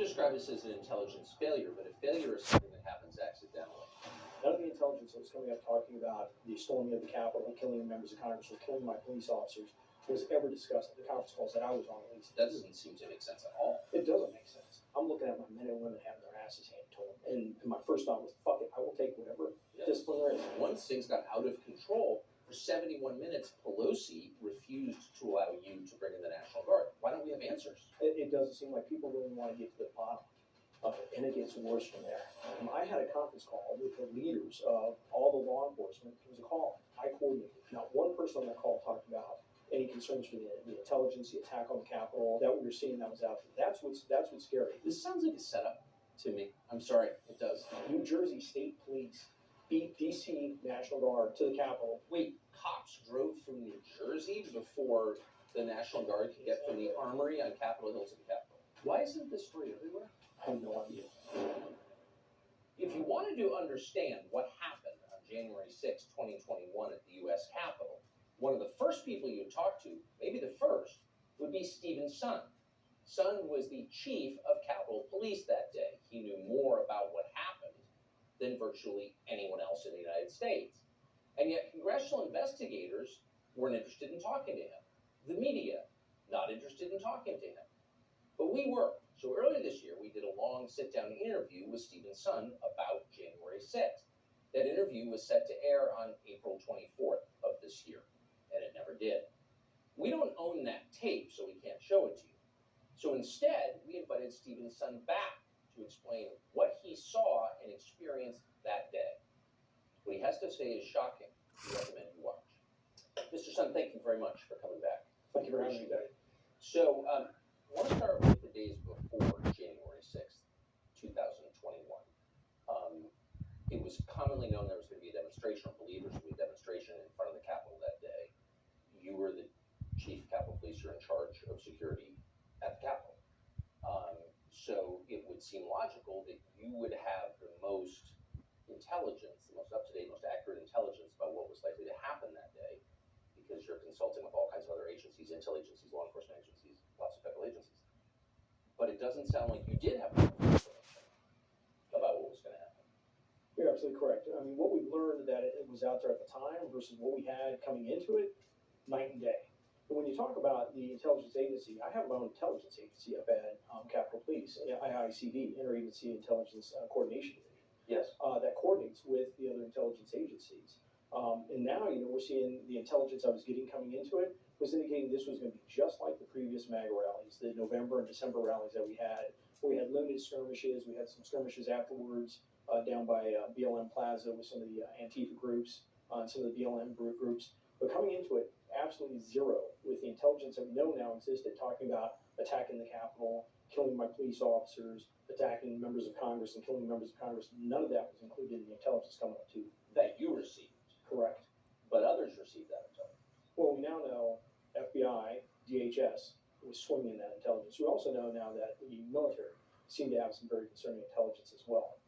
describe this as an intelligence failure, but a failure is something that happens accidentally. None of the intelligence that was coming up talking about the storming of the Capitol and killing members of Congress or killing my police officers was ever discussed at the conference calls that I was on, at least. That doesn't seem to make sense at all. It doesn't make sense. I'm looking at my men and women having their asses handed to them, and my first thought was, fuck it, I will take whatever discipline there is. Once things got out of control, for 71 minutes, Pelosi refused to allow you to bring in the National Guard. Why don't we have answers? It doesn't seem like people really want to get to the bottom of it, and it gets worse from there. I had a conference call with the leaders of all the law enforcement. It was a call I coordinated. Not one person on that call talked about any concerns for the intelligence, the attack on the Capitol that we were seeing that was out there. That's what's scary. This sounds like a setup to me. I'm sorry, it does. New Jersey State Police beat DC National Guard to the Capitol. Wait, cops drove from New Jersey before the National Guard could get from the Armory on Capitol Hill to the Capitol. Why isn't this story everywhere? I have no idea. If you wanted to understand what happened on January 6, 2021 at the U.S. Capitol, one of the first people you'd talk to, maybe the first, would be Stephen Sun. Sun was the chief of Capitol Police that day. He knew more about what happened than virtually anyone else in the United States. And yet congressional investigators weren't interested in talking to him. The media, not interested in talking to him. But we were. So earlier this year, we did a long sit-down interview with Stephen Sun about January 6th. That interview was set to air on April 24th of this year, and it never did. We don't own that tape, so we can't show it to you. So instead, we invited Stephen Sun back to explain what he saw and experienced that day. What he has to say is shocking. We recommend you watch. Mr. Sun, thank you very much for coming back. Thank you for having me, Dave. So, I want to start with the days before January 6th, 2021. It was commonly known there was going to be a demonstration, or believers would be a demonstration in front of the Capitol that day. You were the chief of Capitol Police, you're in charge of security at the Capitol. So it would seem logical that you would have the most intelligence, the most up-to-date, most accurate intelligence about what was likely to happen that day, because you're consulting with all kinds of other agencies, intel agencies, law enforcement agencies, lots of federal agencies. But it doesn't sound like you did have information about what was going to happen. You're absolutely correct. I mean, what we've learned that it was out there at the time versus what we had coming into it, night and day. And when you talk about the intelligence agency, I have my own intelligence agency up at Capitol Police, IICD, Interagency Intelligence Coordination Division. Yes. That coordinates with the other intelligence agencies. And now, we're seeing the intelligence I was getting coming into it was indicating this was going to be just like the previous MAGA rallies, the November and December rallies that we had, where we had limited skirmishes. We had some skirmishes afterwards down by BLM Plaza with some of the Antifa groups and some of the BLM groups. But coming into it, absolutely zero with the intelligence that we know now existed, talking about attacking the Capitol, killing my police officers, attacking members of Congress and killing members of Congress. None of that was included in the intelligence coming up to That you received. Correct. But others received that intelligence. Well, we now know FBI, DHS was swimming in that intelligence. We also know now that the military seemed to have some very concerning intelligence as well.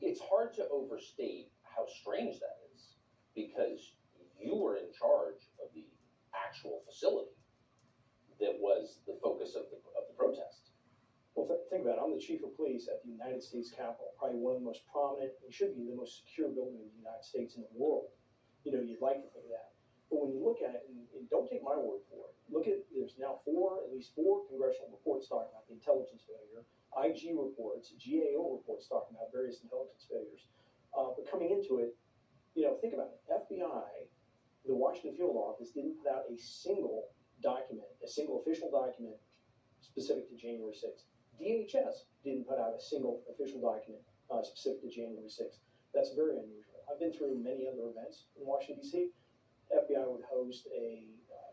It's hard to overstate how strange that is, because you were in charge of the actual facility that was the focus of the protest. Well, think about it. I'm the chief of police at the United States Capitol, probably one of the most prominent, and should be the most secure building in the United States and the world. You'd like to think of that. But when you look at it, and don't take my word for it, there's now at least four congressional reports talking about the intelligence failure, IG reports, GAO reports talking about various intelligence failures. But coming into it, think about it. FBI, the Washington Field Office, didn't put out a single document, a single official document specific to January 6th. DHS didn't put out a single official document specific to January 6th. That's very unusual. I've been through many other events in Washington, D.C. FBI would host a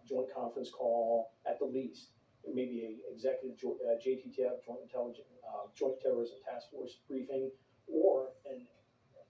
joint conference call at the least, maybe a executive JTTF, Joint Terrorism Task Force briefing, and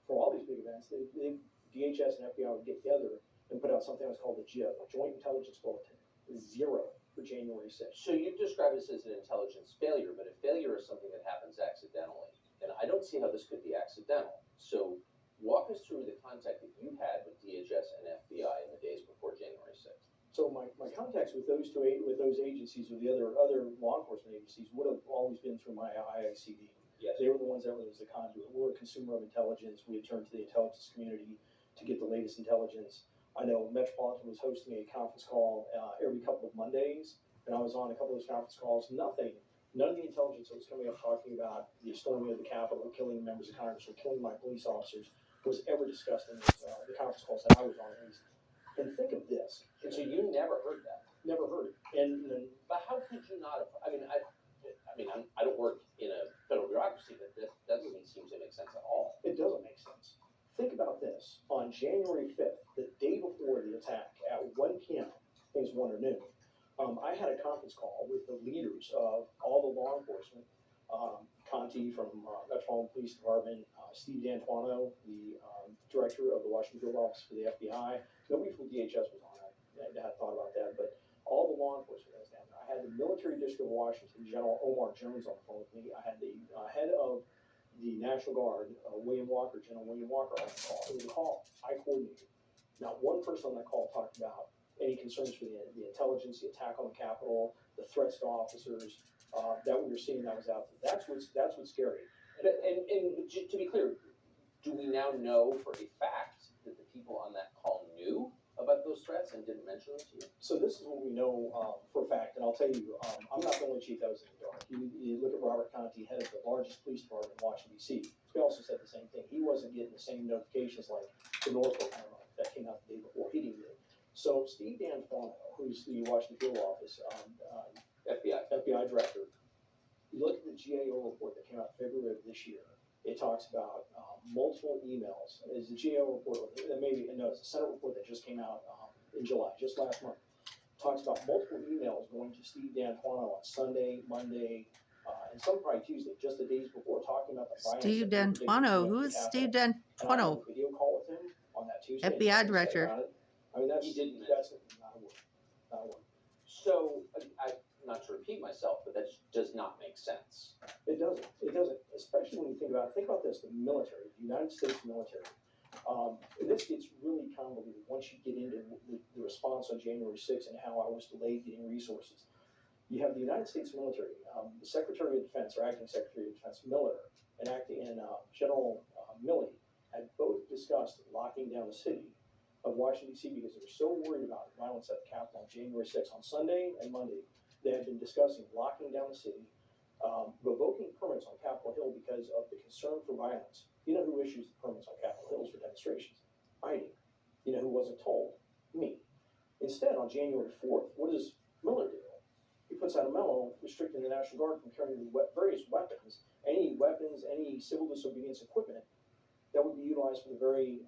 for all these big events, DHS and FBI would get together and put out something that was called the JIB, a Joint Intelligence Bulletin. Zero for January 6th. So you describe this as an intelligence failure, but a failure is something that happens accidentally. And I don't see how this could be accidental. So walk us through the contact that you had with DHS and FBI in the days before January 6th. So my contacts with those with those agencies or the other law enforcement agencies would have always been through my IICD. Yes. They were the ones that was the conduit. We're a consumer of intelligence. We had turned to the intelligence community to get the latest intelligence. I know Metropolitan was hosting a conference call every couple of Mondays, and I was on a couple of those conference calls. None of the intelligence that was coming up talking about the storming of the Capitol, killing members of Congress, or killing my police officers was ever discussed in the conference calls that I was on, at least. And think of this. And so you never heard that? Never heard it. But how could you not have? I don't work in a federal bureaucracy, but that doesn't seem to make sense at all. It doesn't make sense. Think about this. On January 5th, the day before the attack, at 1 p.m., I think it's 1 or noon, I had a conference call with the leaders of all the law enforcement, Conti from Metropolitan Police Department, Steve D'Antuono, the director of the Washington Field Office for the FBI. Nobody from DHS was on. I had thought about that, but all the law enforcement guys down there. I had the military district of Washington, General Omar Jones, on the phone with me. I had the head of the National Guard, General William Walker, on the call. It was a call I coordinated. Not one person on that call talked about any concerns for the intelligence, the attack on the Capitol, the threats to officers that we were seeing that was out there. That's what's scary. And to be clear, do we now know for a fact that the people on that call knew about those threats and didn't mention them to you? So this is what we know for a fact, and I'll tell you, I'm not the only chief that was in the dark. You look at Robert Conti, head of the largest police department in Washington, D.C. He also said the same thing. He wasn't getting the same notifications like the Norfolk memo that came out the day before. He didn't get it. So Steve D'Antuono, who's the Washington Field Office FBI director, you look at the GAO report that came out in February of this year. It talks about multiple emails. Is the GAO report? It's the Senate report that just came out in July, just last month. Talks about multiple emails going to Steve D'Antuono on Sunday, Monday, and some probably Tuesday, just the days before, talking about the violence. Steve D'Antuono. Who is Steve D'Antuono? A video call with him on that Tuesday. FBI director. He didn't. That's not a word. Not a word. So, not to repeat myself, but that does not make sense. It doesn't. It doesn't. Especially when you think about this: the military, the United States military. And this gets really convoluted once you get into the response on January 6th and how I was delayed getting resources. You have the United States military, the Secretary of Defense or Acting Secretary of Defense Miller and General Milley had both discussed locking down the city of Washington, D.C. because they were so worried about violence at the Capitol on January 6th. On Sunday and Monday, they had been discussing locking down the city, revoking permits on Capitol Hill because of the concern for violence. You know who issues the permits on Capitol Hills for demonstrations? I do. You know who wasn't told? Me. Instead, on January 4th, what does Miller do? He puts out a memo restricting the National Guard from carrying various weapons, any civil disobedience equipment that would be utilized for the very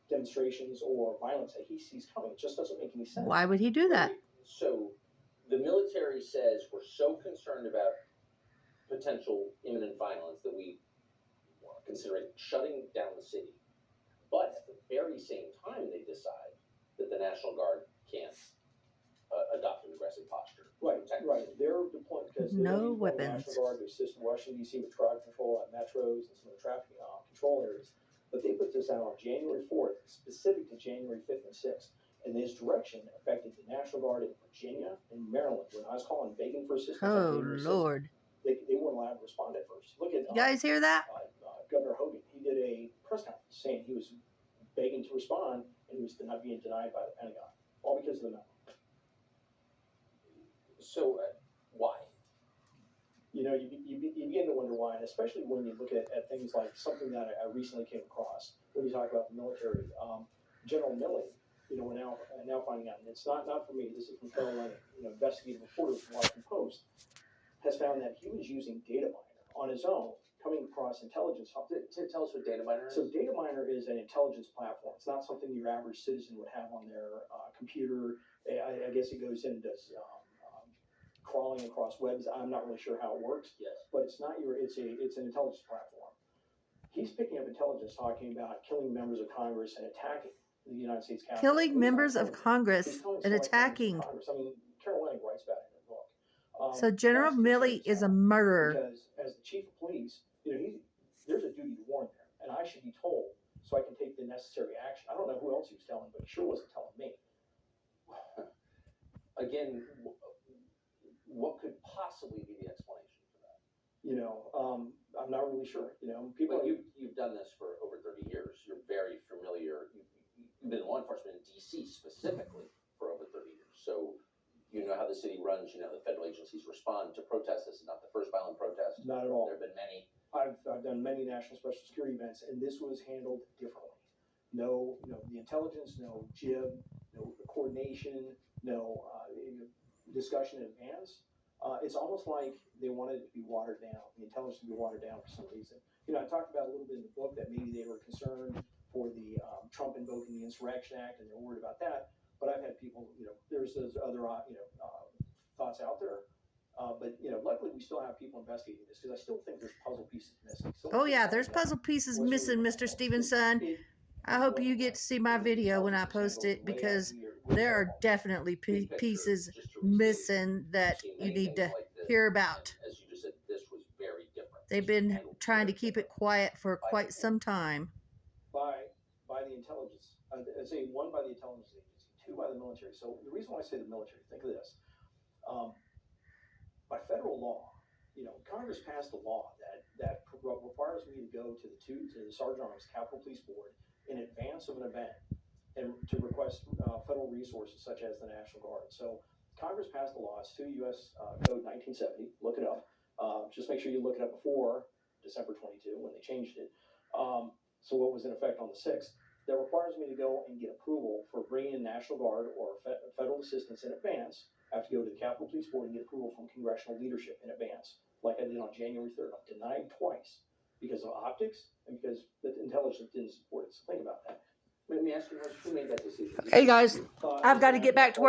demonstrations or violence that he sees coming. It just doesn't make any sense. Why would he do that? So the military says we're so concerned about potential imminent violence that we are considering shutting down the city. But at the very same time, they decide that the National Guard can't adopt an aggressive posture. Right. They're deployed because No the weapons. National Guard to assist Washington, D.C. with crowd control at metros and some of the traffic control areas. But they put this out on January 4th, specific to January 5th and 6th. And this direction affected the National Guard in Virginia and Maryland. When I was calling begging for assistance, Oh, Lord. they weren't allowed to respond at first. Look at You guys hear that? Governor Hogan. He did a press conference saying he was begging to respond and he was not being denied by the Pentagon, all because of the memo. So why? You know, you begin to wonder why, and especially when you look at things like something that I recently came across when you talk about the military. General Milley, we're now finding out, and it's not from me. This is from Carolyn, investigative reporter from Washington Post, has found that he was using data miner on his own, coming across intelligence. Tell us what data miner is. So data miner is an intelligence platform. It's not something your average citizen would have on their computer. I guess it goes in and does crawling across webs. I'm not really sure how it works. Yes. But it's not it's an intelligence platform. He's picking up intelligence talking about killing members of Congress and attacking the United States Capitol. Killing members of Congress and attacking. I mean, Carol Lennig writes about it in her book. So General Milley is a murderer. Because as the chief of police, there's a duty to warn there, and I should be told so I can take the necessary action. I don't know who else he was telling, but he sure wasn't telling me. Again, what could possibly be the explanation for that? You know, I'm not really sure. You know, people. But you've done this for over 30 years. You're very familiar. You've been in law enforcement in D.C. specifically for over 30 years. So you know how the city runs. You know the federal agencies respond to protests. This is not the first violent protest. Not at all. There have been many. I've done many national special security events, and this was handled differently. No, the intelligence, no jib, no coordination, no discussion in advance. It's almost like they wanted it to be watered down, the intelligence to be watered down for some reason. I talked about a little bit in the book that maybe they were concerned for the Trump invoking the Insurrection Act, and they're worried about that. But I've had people, there's those other, thoughts out there. But luckily we still have people investigating this because I still think there's puzzle pieces missing. Oh yeah, there's puzzle pieces missing, Mr. Stevenson. I hope you get to see my video when I post it, because there are definitely pieces missing that you need to hear about. As you just said, this was very different. They've been trying to keep it quiet for quite some time. By the intelligence, I'd say one by the intelligence agency, two by the military. So the reason why I say the military, think of this. By federal law, Congress passed a law that requires me to go to the Sergeant Arms Capitol Police Board in advance of an event and to request federal resources such as the National Guard. So Congress passed a law. It's 2 U.S. Code 1970. Look it up. Just make sure you look it up before December 22 when they changed it. So what was in effect on the 6th? That requires me to go and get approval for bringing in National Guard or federal assistance in advance. I have to go to the Capitol Police Board and get approval from congressional leadership in advance, like I did on January 3rd. I'm denied twice because of optics and because the intelligence didn't support it. So think about that. Let me ask you, who made that decision? Hey guys, I've got to get back to work.